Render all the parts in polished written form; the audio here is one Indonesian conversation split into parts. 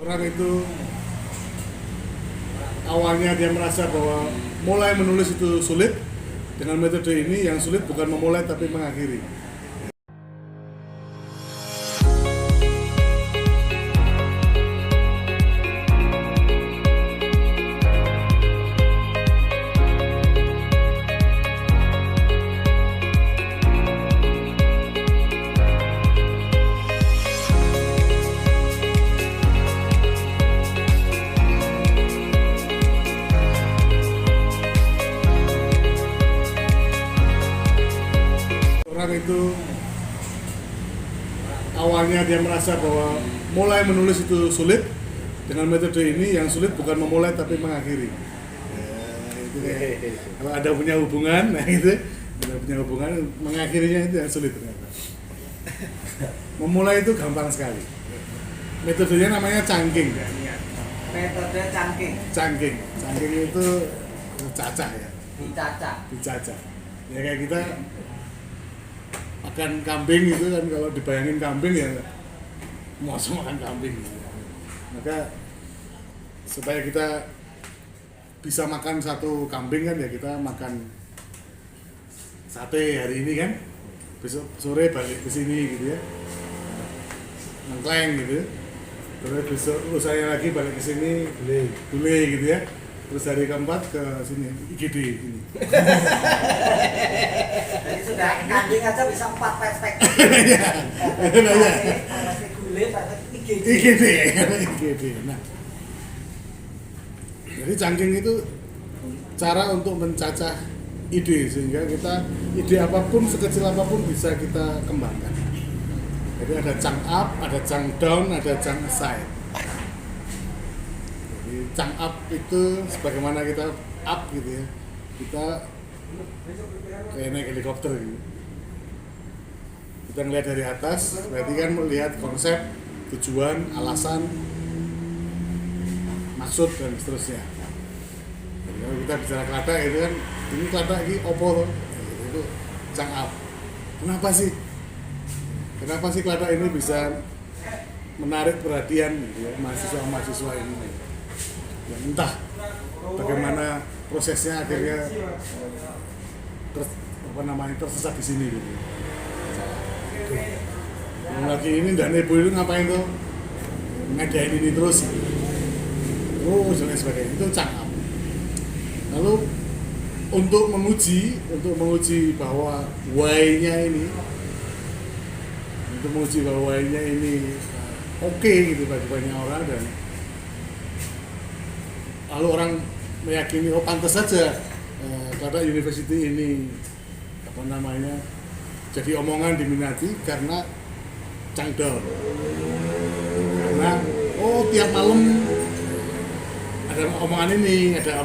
Orang itu awalnya dia merasa bahwa mulai menulis itu sulit. Dengan metode ini yang sulit bukan memulai tapi mengakhiri. Orang itu awalnya dia merasa bahwa mulai menulis itu sulit. Dengan metode ini yang sulit bukan memulai tapi mengakhiri. Itu kalau ada punya hubungan, nah itu ada punya hubungan, mengakhirinya itu yang sulit ternyata. Memulai itu gampang sekali. Metodenya namanya cangking. Metode cangking. Cangking itu cacah ya. Dicacah. Ya kayak kita makan kambing itu kan, kalau dibayangin kambing ya masa makan kambing gitu. Maka supaya kita bisa makan satu kambing kan ya kita makan sate hari ini kan, besok sore balik ke sini gitu ya, nengkleng gitu, terus besok lusanya lagi balik ke sini gulai gitu ya, terus hari keempat ke sini IGD ini. Jadi sudah kambing aja bisa 4 perspektif. Iya. Gulai pakai IGD. Nah, jadi cangking itu cara untuk mencacah ide sehingga ide apapun sekecil apapun bisa kita kembangkan. Jadi ada chunk up, ada chunk down, ada chunk aside. Jadi chunk up itu sebagaimana kita up gitu ya, kita kayak naik helikopter gitu. Kita ngelihat dari atas, berarti kan melihat konsep, tujuan, alasan, maksud dan seterusnya. Jadi kalau kita bicara keladak itu kan, ini keladak ini opo itu chunk up. Kenapa sih keladak ini bisa menarik perhatian gitu ya, mahasiswa ini? Ya, entah bagaimana prosesnya akhirnya tersesat di sini gitu. Lagi ini dan ibu itu ngapain tuh? Ngadain ini terus dan sebagainya, itu cangap. Lalu untuk menguji bahwa why-nya ini oke gitu bagi banyak orang, dan lalu orang meyakini pantas saja karena university ini jadi omongan diminati karena cangdol, karena tiap malam ada omongan ini dan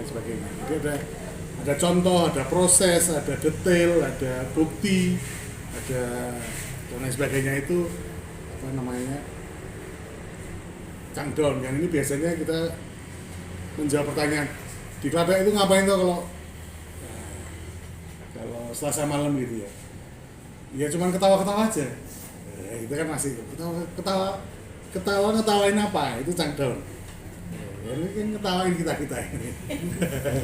sebagainya. Jadi ada contoh, ada proses, ada detail, ada bukti, ada dan lain sebagainya. Itu cangdol. Yang ini biasanya kita menjawab pertanyaan di keladak itu ngapain tuh kalau Selasa malam gitu ya. Ya cuman ketawa-ketawa aja. Itu kan masih ketawain apa? Itu cangdol. Ya, ini kan ketawain kita ini.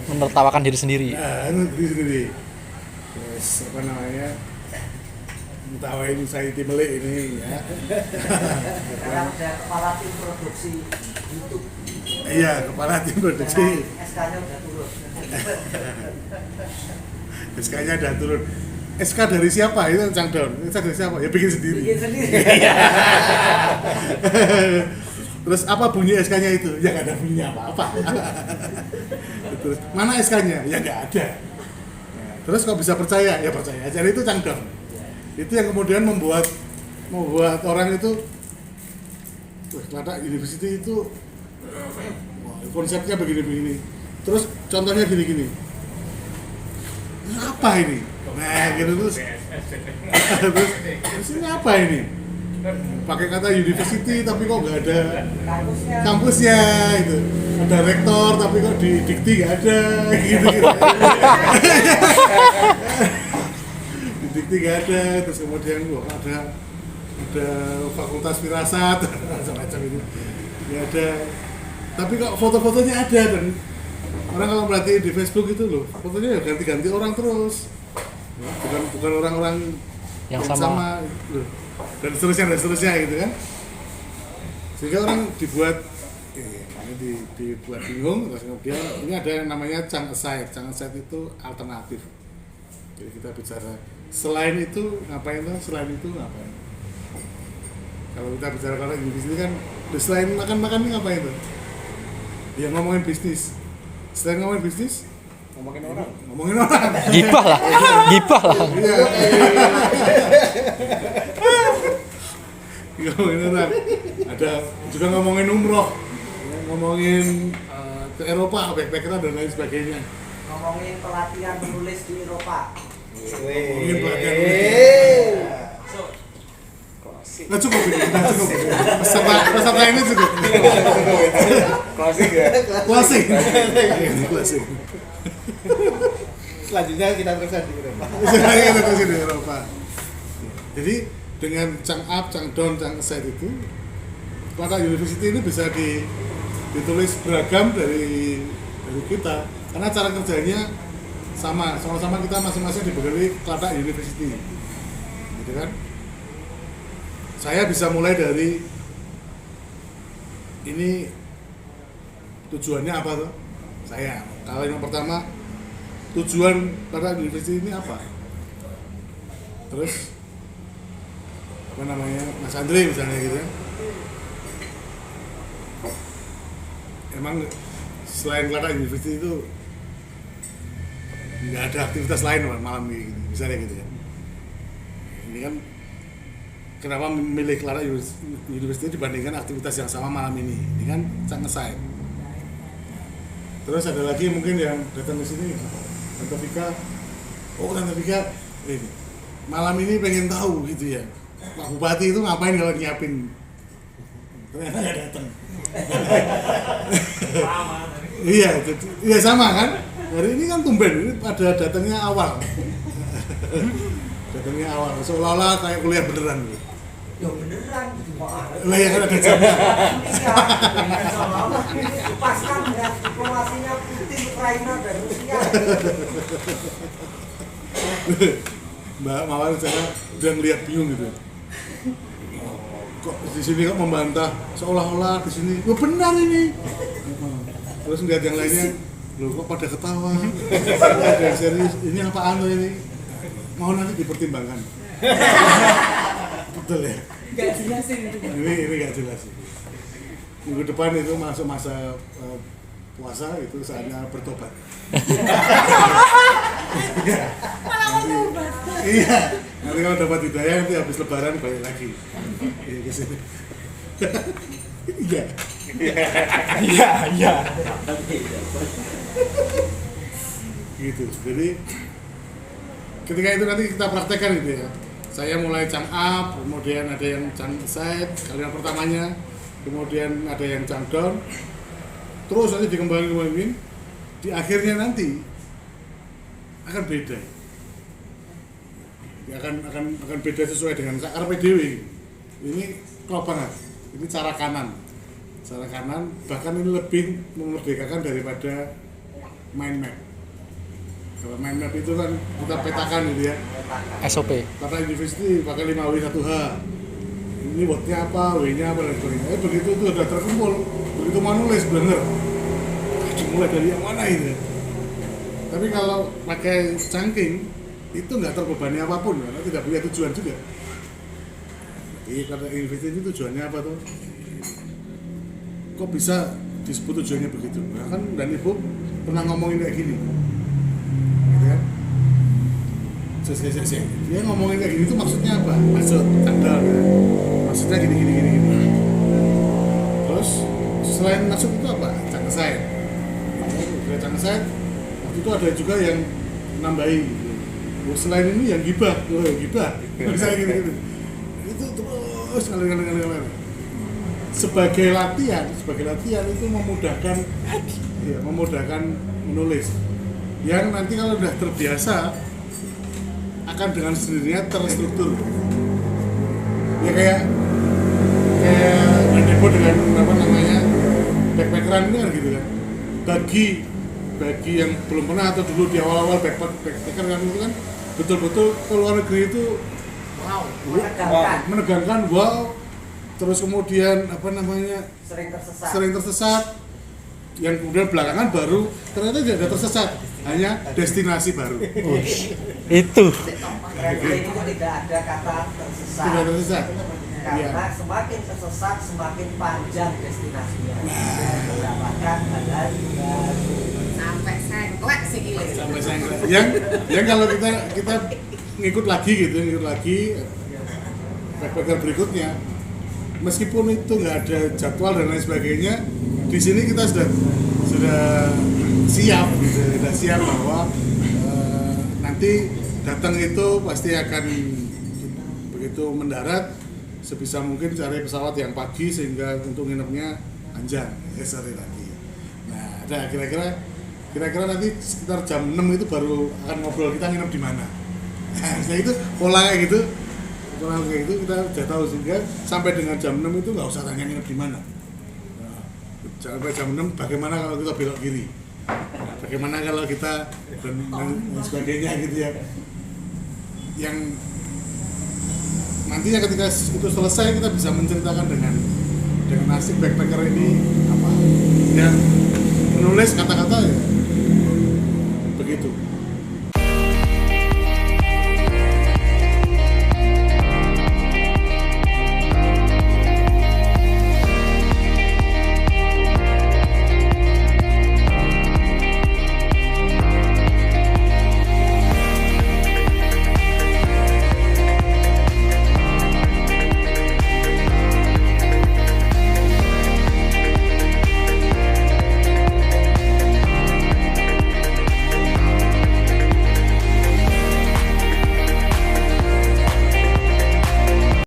Menertawakan diri sendiri. Nah, itu diri sendiri. Terus ketawain saya Timele ini ya. Sekarang udah kepala tim produksi YouTube. Iya, kepala tim produksi. SK-nya udah turun. SK-nya udah turun. SK dari siapa? Itu cangdol. SK dari siapa? Ya bikin sendiri. Terus apa bunyi SK-nya itu? Ya nggak ada bunyinya apa-apa. Terus mana SK-nya? Ya nggak ada. Terus kok bisa percaya? Ya percaya aja. Itu cangdol. Itu yang kemudian membuat orang itu, keladak university itu konsepnya begini-begini. Terus contohnya gini-gini. Apa ini? Nah gitu terus ini apa ini? Pakai kata university tapi kok nggak ada kampusnya itu. Ada rektor tapi kok di dikti nggak ada gitu. Di dikti nggak ada, terus kemudian ada fakultas firasat gitu. Nggak ada. Tapi kok foto-fotonya ada, dan orang kalau perhatiin di Facebook itu loh, fotonya ya ganti-ganti orang terus. Bukan orang-orang yang sama. loh. Dan seterusnya gitu kan. Sehingga orang dibuat dibuat bingung. Terus kemudian ini ada yang namanya chunk aside. Chunk aside itu alternatif. Jadi kita bicara selain itu ngapain tuh, selain itu ngapain. Kalau kita bicara kalau di bisnis kan, selain makan-makan ini ngapain tuh? Ya ngomongin bisnis. Selain ngomongin bisnis, ngomongin orang. Gibah lah. Iya. Ngomongin orang. Ada juga ngomongin umroh, ngomongin ke Eropa, backpacker dan lain sebagainya. Ngomongin pelatihan menulis di Eropa. Ngomongin pelatihan. Nah cukup. Peserta ini cukup. Closing ya. Closing. Selanjutnya kita teruskan di Eropa. Kita terus di Eropa. Jadi dengan chunk up, chunk down, chunk aside itu, Klata University ini bisa ditulis beragam dari kita, karena cara kerjanya sama-sama kita masing-masing dibekali Klata University, gitu kan? Saya bisa mulai dari ini tujuannya apa tuh? Saya, kalau yang pertama tujuan Klata University ini apa? Terus apa namanya, Mas Andre misalnya gitu ya, emang selain Klata University itu nggak ada aktivitas lain malam ini gitu, misalnya gitu ya. Ini kan kenapa memilih Klata University dibandingkan aktivitas yang sama malam ini kan sangat sayang. Terus ada lagi mungkin yang datang ke sini, Tante Vika, ini malam ini pengen tahu gitu ya, Pak Bupati itu ngapain kalau nyiapin, ternyata nggak datang. Iya sama kan, hari ini kan tumben, ini pada datangnya awal. Seolah-olah kayak kuliah beneran gitu. Ya beneran, Lah ya kan ada jamnya. Lepaskan ya diplomasinya Putin, Ukraina dan Rusia. Mbak Mawar saya udah ngeliat bingung gitu. Kok di sini kok membantah seolah-olah di sini, oh benar ini. Terus ngeliat yang lainnya, loh kok pada ketawa. Ada yang serius, ini apaan ini? Mau nanti dipertimbangkan. Betul ya? Gak jelas ini. Ini gak jelas. Minggu depan itu masuk masa puasa, itu saatnya bertobat. Iya. Nanti kalau dapat hidayah nanti habis lebaran balik lagi. Iya ke sini. Iya. Gitu. Jadi ketika itu nanti kita praktekkan gitu ya. Saya mulai jump up, kemudian ada yang jump side, kalian pertamanya, kemudian ada yang jump down, terus nanti dikembangin, di akhirnya nanti akan beda. Akan beda sesuai dengan Carpe Diem. Ini klop banget. Ini cara kanan, bahkan ini lebih memerdekakan daripada mind map. Kalau mind map itu kan kita petakan gitu ya. SOP. Klata University pakai 5W1H. Ini wordnya apa, W-nya apa dan sebagainya. Begitu itu sudah terkumpul, begitu mau nulis bener. Dimulai dari yang mana itu? Tapi kalau pakai chunking itu nggak terbebani apapun, karena tidak punya tujuan juga. Jadi Klata University itu tujuannya apa tuh? Kok bisa disebut tujuannya begitu? Nah kan dan Ibu pernah ngomongin kayak gini. Dia ngomongin kayak gini itu maksudnya apa? Maksudnya gini. Terus selain maksud itu apa? Jangan saya. Waktu itu ada juga yang nambahi gitu. Selain ini yang gibah. Misalnya gitu. Itu terus ngalir. Sebagai latihan itu memudahkan menulis. Yang nanti kalau udah terbiasa akan dengan sendirinya terstruktur. Ya kayak heboh dengan apa namanya backpackeran ini kan gitu kan. Bagi yang belum pernah atau dulu di awal-awal backpacker kan itu kan betul-betul ke luar negeri itu Wow, menegangkan. wow. Terus kemudian apa namanya Sering tersesat. yang kemudian belakangan baru ternyata tidak ada tersesat, hanya destinasi baru. Itu. Traveling itu tidak ada kata tersesat. Tidak tersesat. Karena Iya. semakin tersesat, semakin panjang destinasinya. Mendapatkan hal-hal baru. Sampai sengklek sih gile. Sampai saya yang kalau kita ngikut lagi backpacker berikutnya, meskipun itu nggak ada jadwal dan lain sebagainya, di sini kita sudah siap gitu, sudah siap bahwa nanti datang itu pasti akan begitu mendarat sebisa mungkin cari pesawat yang pagi sehingga untuk nginepnya panjang sore lagi. Nah, ada kira-kira nanti sekitar jam 6 itu baru akan ngobrol kita nginep di mana. Nah, itu pola kayak gitu kita udah tahu sehingga sampai dengan jam 6 itu nggak usah tanya nginep di mana. Nah, sampai jam 6 bagaimana kalau kita belok kiri, nah, bagaimana kalau kita dan sebagainya gitu ya. Yang nantinya ketika itu selesai kita bisa menceritakan dengan nasib backpacker ini apa dan menulis kata-kata ya begitu.